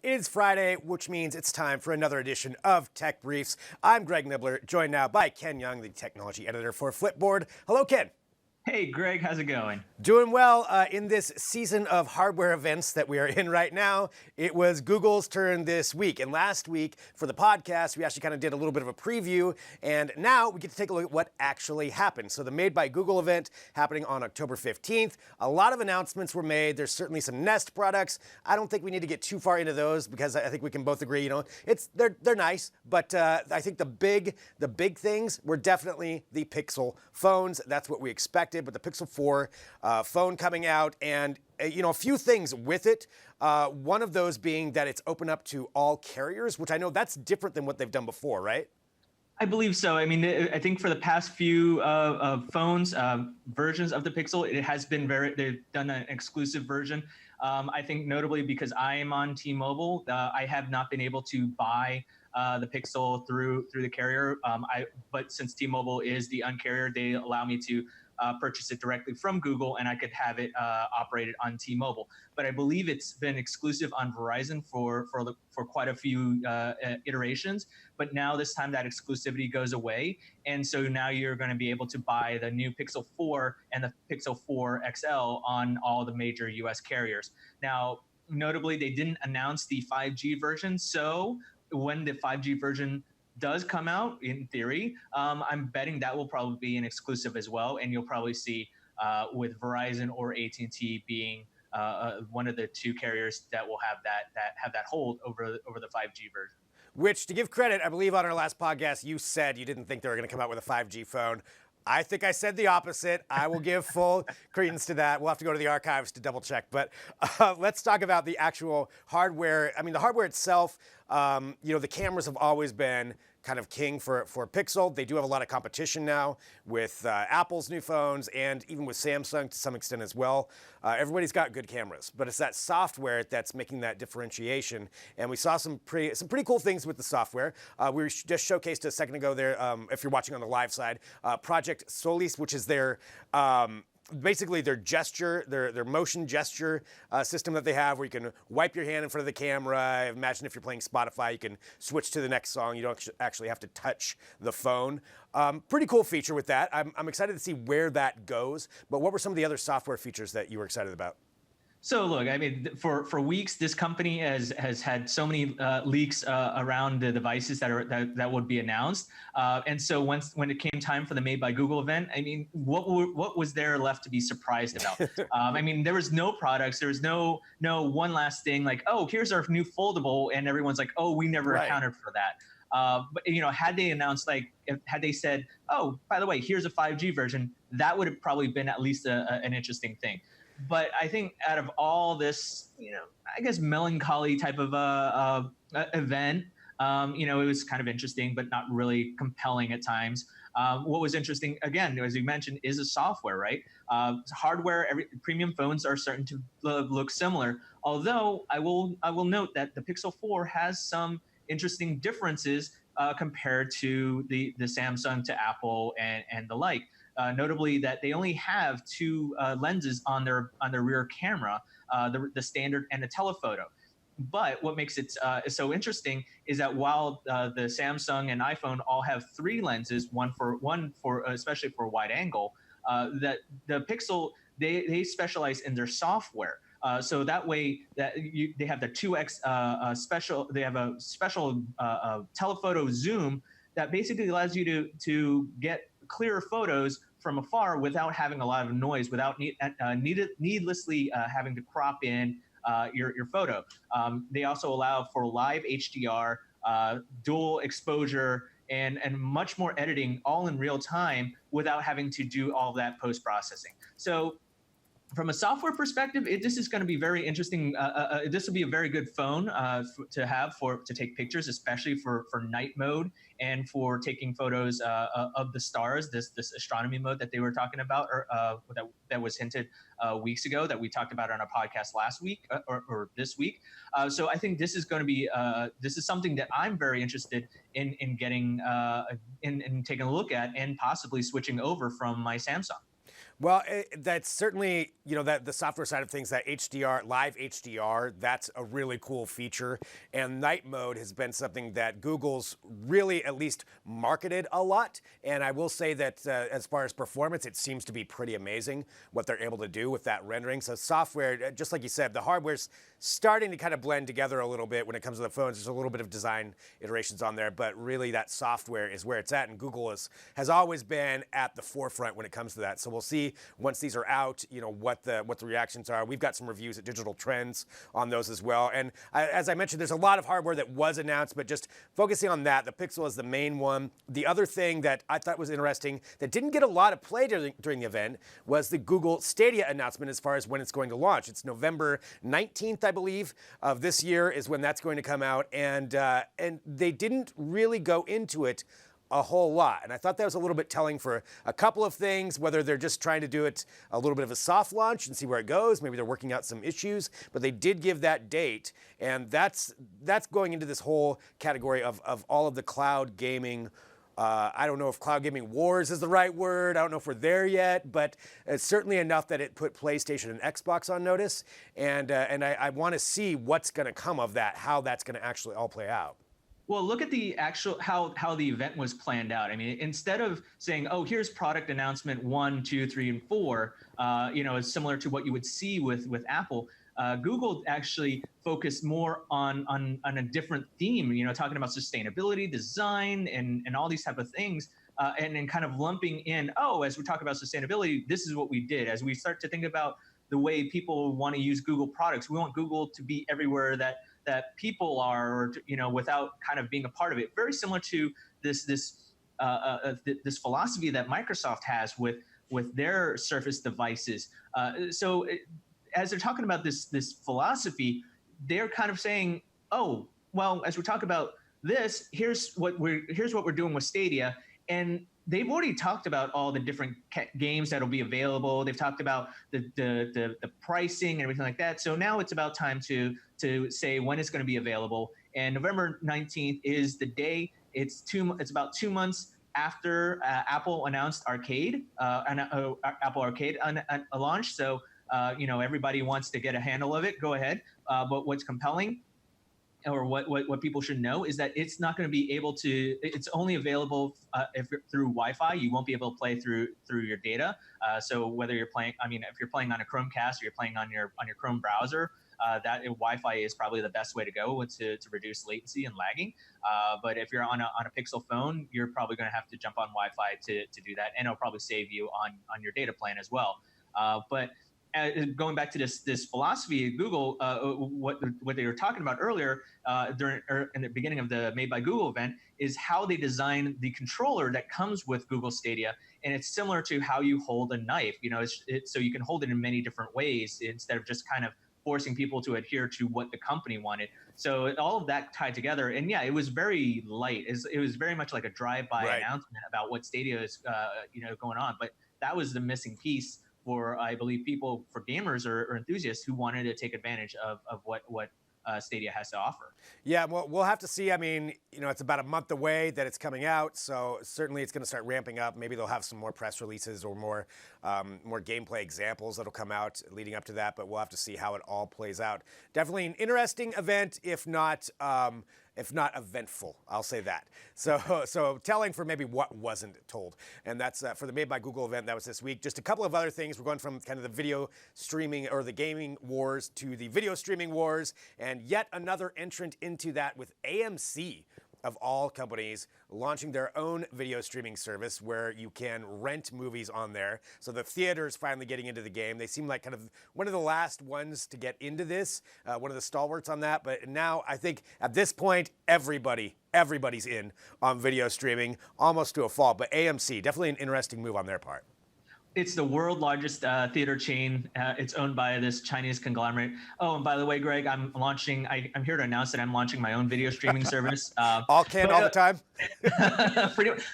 It is Friday, which means it's time for another edition of Tech Briefs. I'm Greg Nibler, joined now by Ken Yeung, the technology editor for Flipboard. Hello, Ken. Hey, Greg, how's it going? Doing well in this season of hardware events that we are in right now. It was Google's turn this week. And last week, for the podcast, we actually kind of did a little bit of a preview. And now we get to take a look at what actually happened. So the Made by Google event happening on October 15th. A lot of announcements were made. There's certainly some Nest products. I don't think we need to get too far into those because I think we can both agree, they're nice. But I think the big things were definitely the Pixel phones. That's what we expected. But the Pixel 4 phone coming out, and a few things with it. One of those being that it's open up to all carriers, which I know that's different than what they've done before, right? I believe so. I mean, I think for the past few phones, versions of the Pixel, it has been they've done an exclusive version. I think notably because I am on T-Mobile, I have not been able to buy the Pixel through the carrier. But since T-Mobile is the uncarrier, they allow me to purchase it directly from Google, and I could have it operated on T-Mobile. But I believe it's been exclusive on Verizon for quite a few iterations. But now this time that exclusivity goes away, and so now you're going to be able to buy the new Pixel 4 and the Pixel 4 XL on all the major U.S. carriers. Now, notably, they didn't announce the 5G version, so when the 5G version does come out, in theory, I'm betting that will probably be an exclusive as well, and you'll probably see with Verizon or AT&T being one of the two carriers that will have that hold over the 5G version. Which, to give credit, I believe on our last podcast, you said you didn't think they were going to come out with a 5G phone. I think I said the opposite. I will give full credence to that. We'll have to go to the archives to double check. But let's talk about the actual hardware. I mean, the hardware itself, the cameras have always been kind of king for Pixel. They do have a lot of competition now with Apple's new phones and even with Samsung to some extent as well. Everybody's got good cameras, but it's that software that's making that differentiation. And we saw some pretty cool things with the software. We just showcased a second ago there, if you're watching on the live side, Project Solis, which is their basically their gesture, their motion gesture system that they have, where you can wipe your hand in front of the camera. Imagine if you're playing Spotify, you can switch to the next song. You don't actually have to touch the phone. Pretty cool feature with that. I'm excited to see where that goes. But what were some of the other software features that you were excited about? So look, I mean, for weeks, this company has had so many leaks around the devices that would be announced, and so when it came time for the Made by Google event, I mean, what was there left to be surprised about? I mean, there was no products, there was no one last thing like, oh, here's our new foldable, and everyone's like, oh, we never accounted for that. But had they announced, had they said, oh, by the way, here's a 5G version, that would have probably been at least an interesting thing. But I think out of all this, I guess melancholy type of event, it was kind of interesting, but not really compelling at times. What was interesting, again, as you mentioned, is the software, right? Hardware, premium phones are starting to look similar. Although I will note that the Pixel 4 has some interesting differences compared to the Samsung to Apple and the like. Notably that they only have two lenses on their rear camera, the standard and the telephoto. But what makes it so interesting is that while the Samsung and iPhone all have three lenses, one for especially for wide angle, that the Pixel they specialize in their software. So that way that they have the 2x special. They have a special telephoto zoom that basically allows you to get clearer photos from afar without having a lot of noise, without needlessly having to crop in your photo. They also allow for live HDR, dual exposure, and much more editing all in real time without having to do all that post-processing. So from a software perspective, this is going to be very interesting. This will be a very good phone to take pictures, especially for night mode and for taking photos of the stars. This astronomy mode that they were talking about, or that was hinted weeks ago, that we talked about on our podcast last week or this week. So I think this is going to be this is something that I'm very interested in getting in taking a look at and possibly switching over from my Samsung. Well, that's certainly, that the software side of things, that HDR, live HDR, that's a really cool feature. And night mode has been something that Google's really at least marketed a lot. And I will say that as far as performance, it seems to be pretty amazing what they're able to do with that rendering. So software, just like you said, the hardware's starting to kind of blend together a little bit when it comes to the phones. There's a little bit of design iterations on there, but really that software is where it's at. And Google has always been at the forefront when it comes to that. So we'll see once these are out, what the reactions are. We've got some reviews at Digital Trends on those as well. And as I mentioned, there's a lot of hardware that was announced, but just focusing on that, the Pixel is the main one. The other thing that I thought was interesting that didn't get a lot of play during the event was the Google Stadia announcement as far as when it's going to launch. It's November 19th, I believe, of this year is when that's going to come out. And they didn't really go into it a whole lot. And I thought that was a little bit telling for a couple of things, whether they're just trying to do it a little bit of a soft launch and see where it goes. Maybe they're working out some issues, but they did give that date. And that's going into this whole category of all of the cloud gaming. I don't know if cloud gaming wars is the right word. I don't know if we're there yet, but it's certainly enough that it put PlayStation and Xbox on notice. And I want to see what's going to come of that, how that's going to actually all play out. Well, look at the actual how the event was planned out. I mean, instead of saying, "Oh, here's product announcement 1, 2, 3, and 4," it's similar to what you would see with Apple. Google actually focused more on a different theme. Talking about sustainability, design, and all these type of things, and then kind of lumping in. Oh, as we talk about sustainability, this is what we did. As we start to think about the way people want to use Google products, we want Google to be everywhere that people are, or without kind of being a part of it. Very similar to this philosophy that Microsoft has with their Surface devices. As they're talking about this philosophy, they're kind of saying, oh, well, as we talk about this, here's what we're doing with Stadia, and they've already talked about all the different games that'll be available. They've talked about the pricing and everything like that. So now it's about time to say when it's going to be available. And November 19th is the day. It's about 2 months after Apple announced Arcade, Apple Arcade launch. So everybody wants to get a handle of it. Go ahead. But what's compelling, or what people should know, is that it's not going to be able to. It's only available if you're through Wi-Fi. You won't be able to play through your data. So whether you're playing, if you're playing on a Chromecast or you're playing on your Chrome browser, that Wi-Fi is probably the best way to go to reduce latency and lagging. But if you're on a Pixel phone, you're probably going to have to jump on Wi-Fi to do that, and it'll probably save you on your data plan as well. But going back to this philosophy, Google, what they were talking about earlier in the beginning of the Made by Google event is how they design the controller that comes with Google Stadia, and it's similar to how you hold a knife. So you can hold it in many different ways instead of just kind of forcing people to adhere to what the company wanted. So all of that tied together, and yeah, it was very light. It was very much like a drive-by announcement about what Stadia is, going on. But that was the missing piece for, I believe, people, for gamers or enthusiasts who wanted to take advantage of what Stadia has to offer. Yeah, well, we'll have to see. I mean, it's about a month away that it's coming out, so certainly it's going to start ramping up. Maybe they'll have some more press releases or more gameplay examples that'll come out leading up to that, but we'll have to see how it all plays out. Definitely an interesting event, if not eventful, I'll say that. So telling for maybe what wasn't told. And that's for the Made by Google event. That was this week. Just a couple of other things. We're going from kind of the video streaming or the gaming wars to the video streaming wars, and yet another entrant into that with AMC, of all companies, launching their own video streaming service where you can rent movies on there. So the theaters finally getting into the game. They seem like kind of one of the last ones to get into this, one of the stalwarts on that. But now I think at this point, everybody's in on video streaming, almost to a fault. But AMC, definitely an interesting move on their part. It's the world's largest theater chain. It's owned by this Chinese conglomerate. Oh, and by the way, Greg, I'm here to announce that I'm launching my own video streaming service. All can all the time?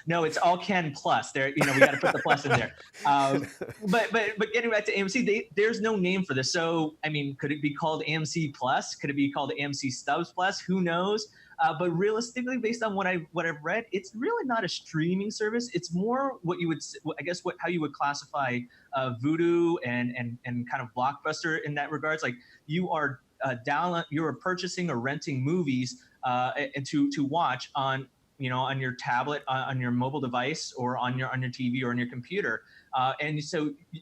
No, it's all can plus. There, we got to put the plus in there. But getting back to AMC, there's no name for this. So, I mean, could it be called AMC Plus? Could it be called AMC Stubs Plus? Who knows? But realistically, based on what I've read, it's really not a streaming service. It's more what you would, I guess, how you would classify Vudu and kind of Blockbuster in that regards. Like you are you are purchasing or renting movies and to watch on on your tablet, on your mobile device, or on your TV or on your computer. And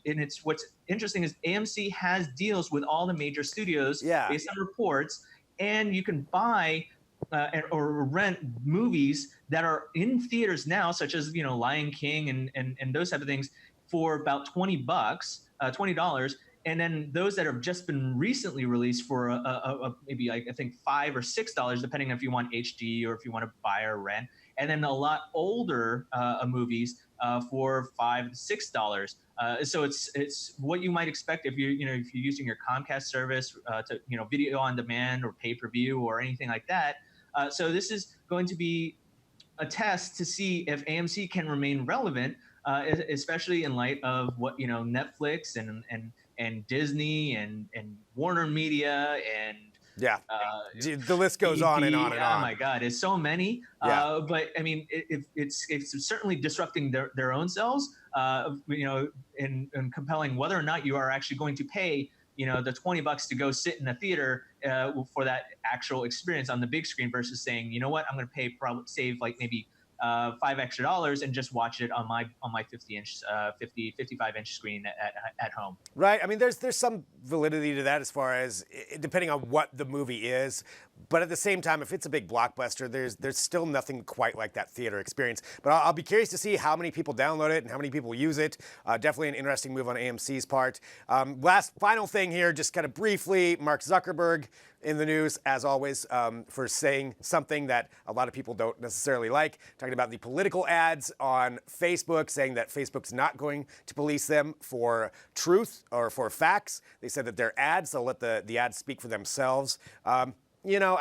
it's what's interesting is AMC has deals with all the major studios based on reports, and you can buy or rent movies that are in theaters now, such as Lion King and those type of things, for about $20, $20. And then those that have just been recently released for maybe I think $5 or $6, depending if you want HD or if you want to buy or rent. And then a lot older movies for $5 to $6. So it's what you might expect if you're using your Comcast service to video on demand or pay-per-view or anything like that. So this is going to be a test to see if AMC can remain relevant, especially in light of what Netflix and Disney and Warner Media and the list goes on and on and on. Oh my God, it's so many. But I mean, it's certainly disrupting their own selves. And compelling whether or not you are actually going to pay the $20 to go sit in a theater for that actual experience on the big screen versus saying, you know what, I'm going to pay, probably save like maybe $5 extra and just watch it on my 55-inch screen at home. Right. I mean, there's some validity to that as far as depending on what the movie is. But at the same time, if it's a big blockbuster, there's still nothing quite like that theater experience. But I'll be curious to see how many people download it and how many people use it. Definitely an interesting move on AMC's part. Final thing here, just kind of briefly, Mark Zuckerberg in the news, as always, for saying something that a lot of people don't necessarily like, talking about the political ads on Facebook, saying that Facebook's not going to police them for truth or for facts. They said that they're ads, they'll let the ads speak for themselves. I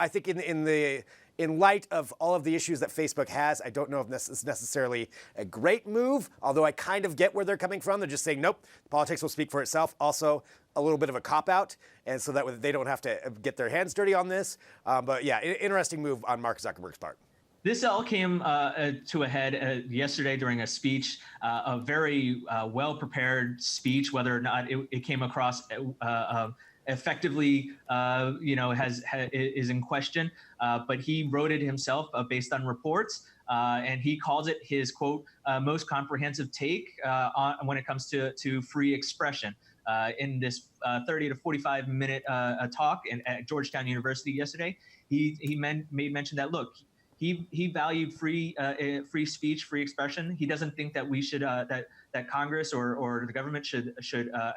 think in light of all of the issues that Facebook has, I don't know if this is necessarily a great move, although I kind of get where they're coming from. They're just saying, nope, politics will speak for itself. Also, a little bit of a cop-out, and so that they don't have to get their hands dirty on this. But yeah, interesting move on Mark Zuckerberg's part. This all came to a head yesterday during a speech, a very well-prepared speech, whether or not it came across effectively, is in question. But he wrote it himself based on reports, and he calls it his, quote, most comprehensive take when it comes to free expression. In this 30 to 45-minute talk at Georgetown University yesterday, he made mention that, look, he valued free speech, free expression. He doesn't think that we should that Congress or the government should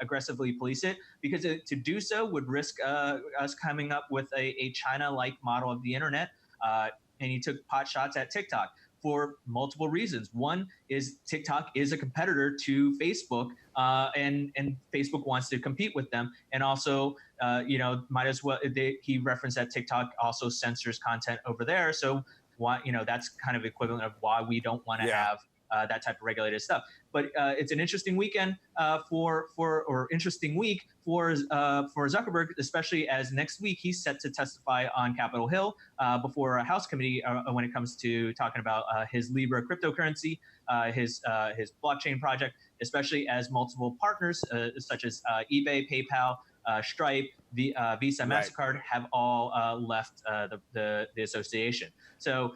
aggressively police it, because to do so would risk us coming up with a China-like model of the internet. And he took pot shots at TikTok for multiple reasons. One is TikTok is a competitor to Facebook, and Facebook wants to compete with them. And also, might as well. He referenced that TikTok also censors content over there. So why, that's kind of equivalent of why we don't want to have that type of regulated stuff. But it's an interesting weekend interesting week for Zuckerberg, especially as next week he's set to testify on Capitol Hill before a House committee when it comes to talking about his Libra cryptocurrency, his blockchain project, especially as multiple partners such as eBay, PayPal, Stripe, Visa, MasterCard have all left the association. So,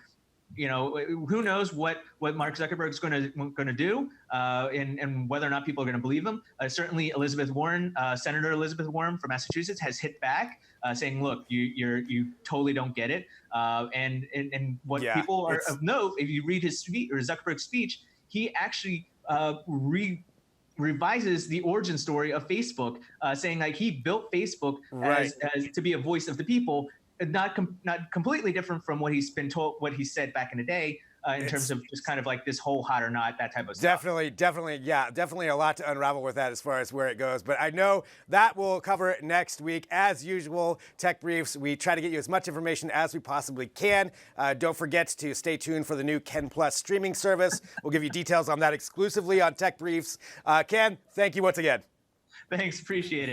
who knows what Mark Zuckerberg's going to do, and whether or not people are going to believe him. Certainly, Senator Elizabeth Warren from Massachusetts has hit back, saying, "Look, you totally don't get it." And what people are of note, if you read his speech or Zuckerberg's speech, he actually revises the origin story of Facebook, saying like he built Facebook as to be a voice of the people. Not completely different from what he's been told, what he said back in the day, in terms of just kind of like this whole hot or not, that type of stuff. Definitely a lot to unravel with that as far as where it goes. But I know that we'll cover it next week. As usual, Tech Briefs, we try to get you as much information as we possibly can. Don't forget to stay tuned for the new Ken Plus streaming service. We'll give you details on that exclusively on Tech Briefs. Ken, thank you once again. Thanks, appreciate it.